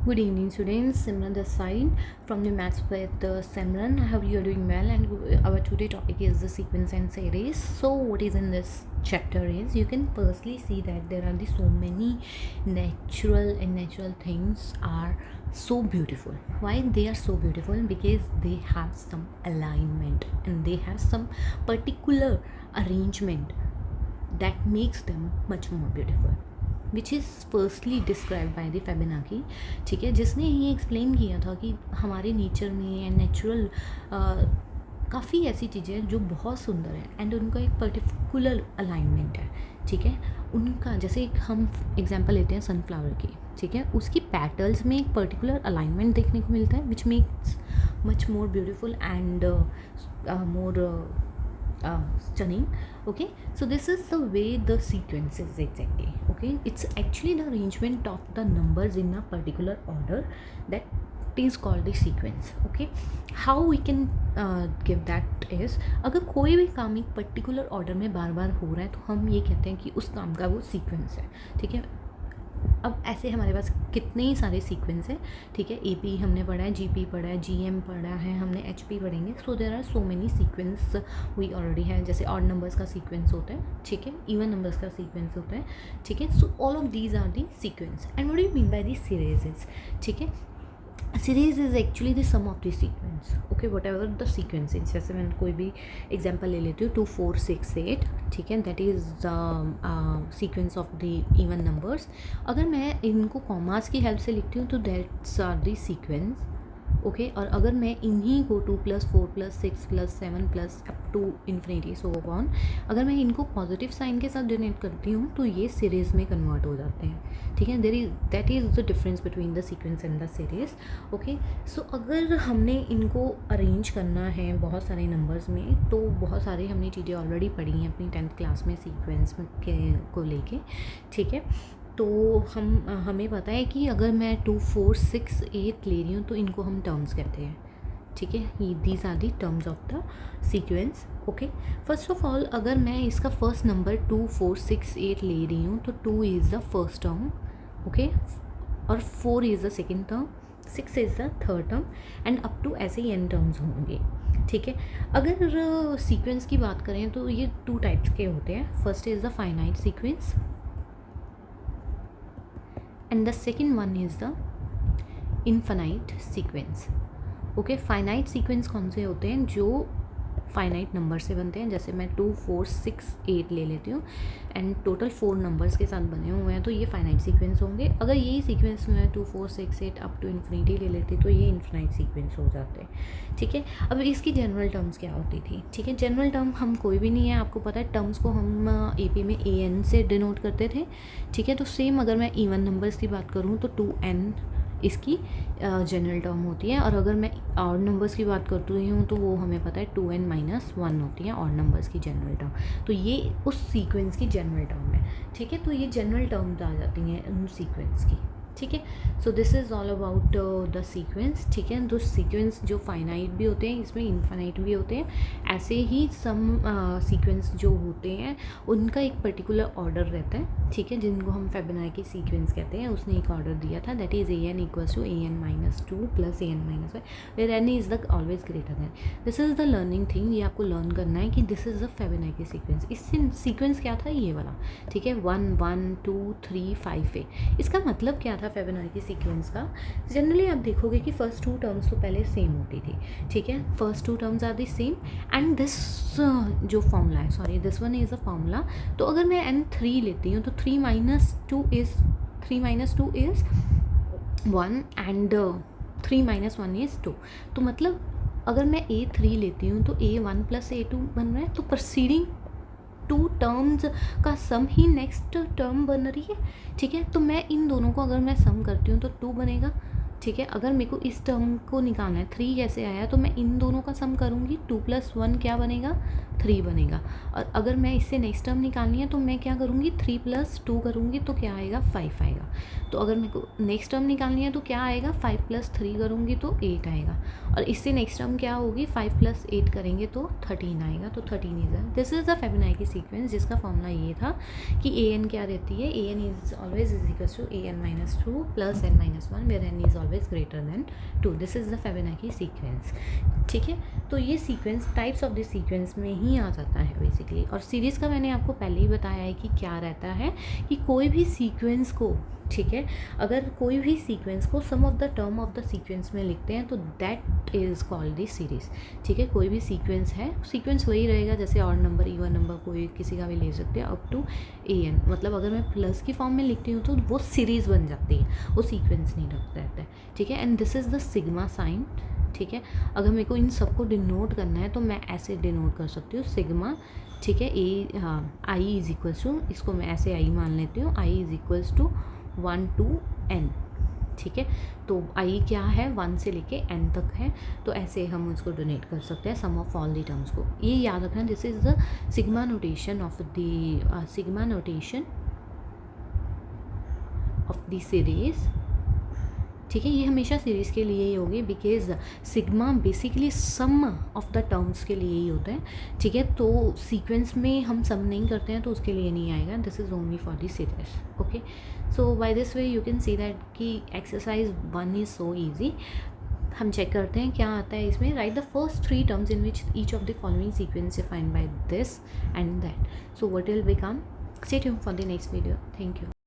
Good evening, students. Simran this side from the Maths with Simran. I hope you are doing well. And our today topic is the sequence and series. So, what is in this chapter is you can personally see that there are so many natural things are so beautiful. Why they are so beautiful? Because they have some alignment and they have some particular arrangement that makes them much more beautiful, which is firstly describe by the Fibonacci. ठीक है, जिसने ये explain किया था कि हमारे nature में and natural काफ़ी ऐसी चीज़ें हैं जो बहुत सुंदर हैं एंड उनका एक पर्टिकुलर अलाइनमेंट है. ठीक है, उनका जैसे एक हम एग्जांपल लेते हैं सनफ्लावर की. ठीक है, उसकी पैटल्स में एक पर्टिकुलर अलाइनमेंट देखने को मिलता है which makes much more beautiful and more stunning. Okay, so this is the way the sequence is exactly. Okay, it's actually the arrangement of the numbers in a particular order that is called the sequence. Okay, how we can give that is, अगर कोई भी काम एक particular order में बार बार हो रहा है तो हम ये कहते हैं कि उस काम का वो सीक्वेंस है. ठीक है, अब ऐसे हमारे पास कितने ही सारे सीक्वेंस हैं. ठीक है, AP हमने पढ़ा है, GP पढ़ा है, GM पढ़ा है, हमने HP पढ़ेंगे. So there are so many sequence we already है. जैसे ऑड नंबर्स का सीक्वेंस होता है. ठीक है, इवन नंबर्स का सीक्वेंस होता है. ठीक है, so all of these are the sequence. And what do you mean by the series? ठीक है, series is actually the sum of the sequence. Okay, whatever the sequence is. जैसे मैं कोई भी एग्जाम्पल ले लेती हूँ 2 4 6 8. ठीक है, that is the sequence of the even numbers. अगर मैं इनको कॉमास की हेल्प से लिखती हूँ तो that's are the sequence. Okay, और अगर मैं इन्हीं को 2 + 4 + 6 + 7 + up to infinity so on, अगर मैं इनको पॉजिटिव साइन के साथ डोनेट करती हूँ तो ये सीरीज़ में कन्वर्ट हो जाते हैं. ठीक है, that is the difference between the sequence and the series. Okay, so अगर हमने इनको अरेंज करना है बहुत सारे नंबर्स में तो बहुत सारे हमने चीज़ें ऑलरेडी पढ़ी हैं अपनी 10th क्लास में सीक्वेंस को लेके. ठीक है, तो हमें पता है कि अगर मैं 2 4 6 8 ले रही हूँ तो इनको हम टर्म्स कहते हैं. ठीक है, ये these are the terms of the sequence. Okay, first of all अगर मैं इसका फर्स्ट नंबर 2 4 6 8 ले रही हूँ तो 2 is the first term. Okay, और 4 is the second term, 6 is the third term and up to ऐसे ही n टर्म्स होंगे. ठीक है, अगर सीक्वेंस की बात करें तो ये 2 टाइप्स के होते हैं. First is the finite sequence and the second one is the infinite sequence. Okay, finite sequence कौन से होते हैं? जो फाइनाइट नंबर से बनते हैं. जैसे मैं 2 4 6 8 ले लेती हूँ एंड टोटल 4 नंबर्स के साथ बने हुए हैं तो ये फाइनाइट सीक्वेंस होंगे. अगर यही सीक्वेंस में 2 4 6 8 अप टू इन्फिनिटी ले लेती तो ये इन्फिनाइट सीक्वेंस हो जाते हैं. ठीक है, अब इसकी जनरल टर्म्स क्या होती थी? ठीक है, जनरल टर्म हम कोई भी नहीं है, आपको पता है टर्म्स को हम AP में AN से डिनोट करते थे. ठीक है, तो सेम अगर मैं इवन नंबर्स की बात करूँ तो 2n इसकी जनरल टर्म होती है. और अगर मैं ऑड नंबर्स की बात करती हूँ तो वो हमें पता है 2n - 1 होती है ऑड नंबर्स की जनरल टर्म. तो ये उस सीक्वेंस की जनरल टर्म है. ठीक है, तो ये जनरल टर्म्स आ जाती हैं उन सीक्वेंस की. ठीक है, so this is all about the sequence. ठीक है, तो सीक्वेंस जो फाइनाइट भी होते हैं इसमें इनफाइनाइट भी होते हैं. ऐसे ही सम सीक्वेंस जो होते हैं उनका एक पर्टिकुलर ऑर्डर रहता है. ठीक है, जिनको हम फेबेनाकी सीक्वेंस कहते हैं. उसने एक ऑर्डर दिया था that is AN = AN - 2 + AN - 1 where n is the always greater than. This is the learning thing. ये आपको लर्न करना है कि this is the Fibonacci sequence. इससे सीक्वेंस क्या था? ये वाला. ठीक है, 1 1 2 3 5 है. इसका मतलब क्या था फेबेनाकी सीक्वेंस का? जनरली आप देखोगे कि फर्स्ट 2 टर्म्स तो पहले सेम होती थी. ठीक है, first 2 terms are the same and this जो फॉर्मूला है, sorry this one is a formula. तो अगर मैं n3 लेती हूँ तो 3 - 2 इज़ 1 एंड 3 - 1 इज़ 2. तो मतलब अगर मैं A3 लेती हूँ तो A1 + A2 बन रहा है. तो प्रोसीडिंग 2 टर्म्स का सम ही नेक्स्ट टर्म बन रही है. ठीक है, तो मैं इन दोनों को अगर मैं सम करती हूँ तो 2 बनेगा. ठीक है। अगर मेरे को इस टर्म को निकालना है, 3 कैसे आया, तो मैं इन दोनों का सम करूँगी, 2 + 1 क्या बनेगा, 3 बनेगा। और अगर मैं इससे नेक्स्ट टर्म निकालनी है तो मैं क्या करूँगी, 3 + 2 करूँगी तो क्या आएगा, 5 आएगा। तो अगर मेरे को नेक्स्ट टर्म निकालनी है तो क्या आएगा, 5 + 3 करूँगी तो 8 आएगा। और इससे नेक्स्ट टर्म क्या होगी, 5 + 8 करेंगे तो 13 आएगा। तो 13 is this is the Fibonacci sequence, जिसका फॉर्मूला ये था कि an क्या रहती है, an is always is equal to an - 2 + n - 1 where n is always greater than 2। This is the Fibonacci sequence. ठीक है। तो ये sequence types of this sequence में ही आ जाता है बेसिकली। और सीरीज़ का मैंने आपको पहले ही बताया है कि क्या रहता है, कि कोई भी सीक्वेंस को, ठीक है, अगर कोई भी सीक्वेंस को sum of the term of the sequence में लिखते हैं तो that is called the series. ठीक है। कोई भी सीक्वेंस है, सीक्वेंस वही रहेगा, जैसे ऑड नंबर, इवन नंबर, कोई किसी का भी ले सकते हैं अप टू an। मतलब अगर मैं प्लस की फॉर्म में लिखती हूँ तो वो सीरीज़ बन जाती है, वो सीक्वेंस नहीं रहता है। ठीक है। And this is the sigma sign. ठीक है। अगर मेरे को इन सबको डिनोट करना है तो मैं ऐसे डिनोट कर सकती हूँ, सिग्मा। ठीक है। आई इज़ इक्वल्स टू, इसको मैं ऐसे आई मान लेती हूँ, I is equals to 1 to n। ठीक है। तो आई क्या है, 1 से लेके n तक है, तो ऐसे हम उसको डोनेट कर सकते हैं sum of all the terms को। ये याद रखना, this is the sigma notation of the sigma notation of the series. ठीक है। ये हमेशा सीरीज़ के लिए ही होगी, because sigma basically sum of the terms के लिए ही होता है। ठीक है। तो सीक्वेंस में हम सम नहीं करते हैं तो उसके लिए नहीं आएगा, this is only for the series. Okay. So by this way you can see that कि एक्सरसाइज 1 इज़ सो ईजी। हम चेक करते हैं क्या आता है इसमें। Write the first 3 terms in which each of the following sequence defined by this and that. So what will become, stay tuned for the next video. Thank you.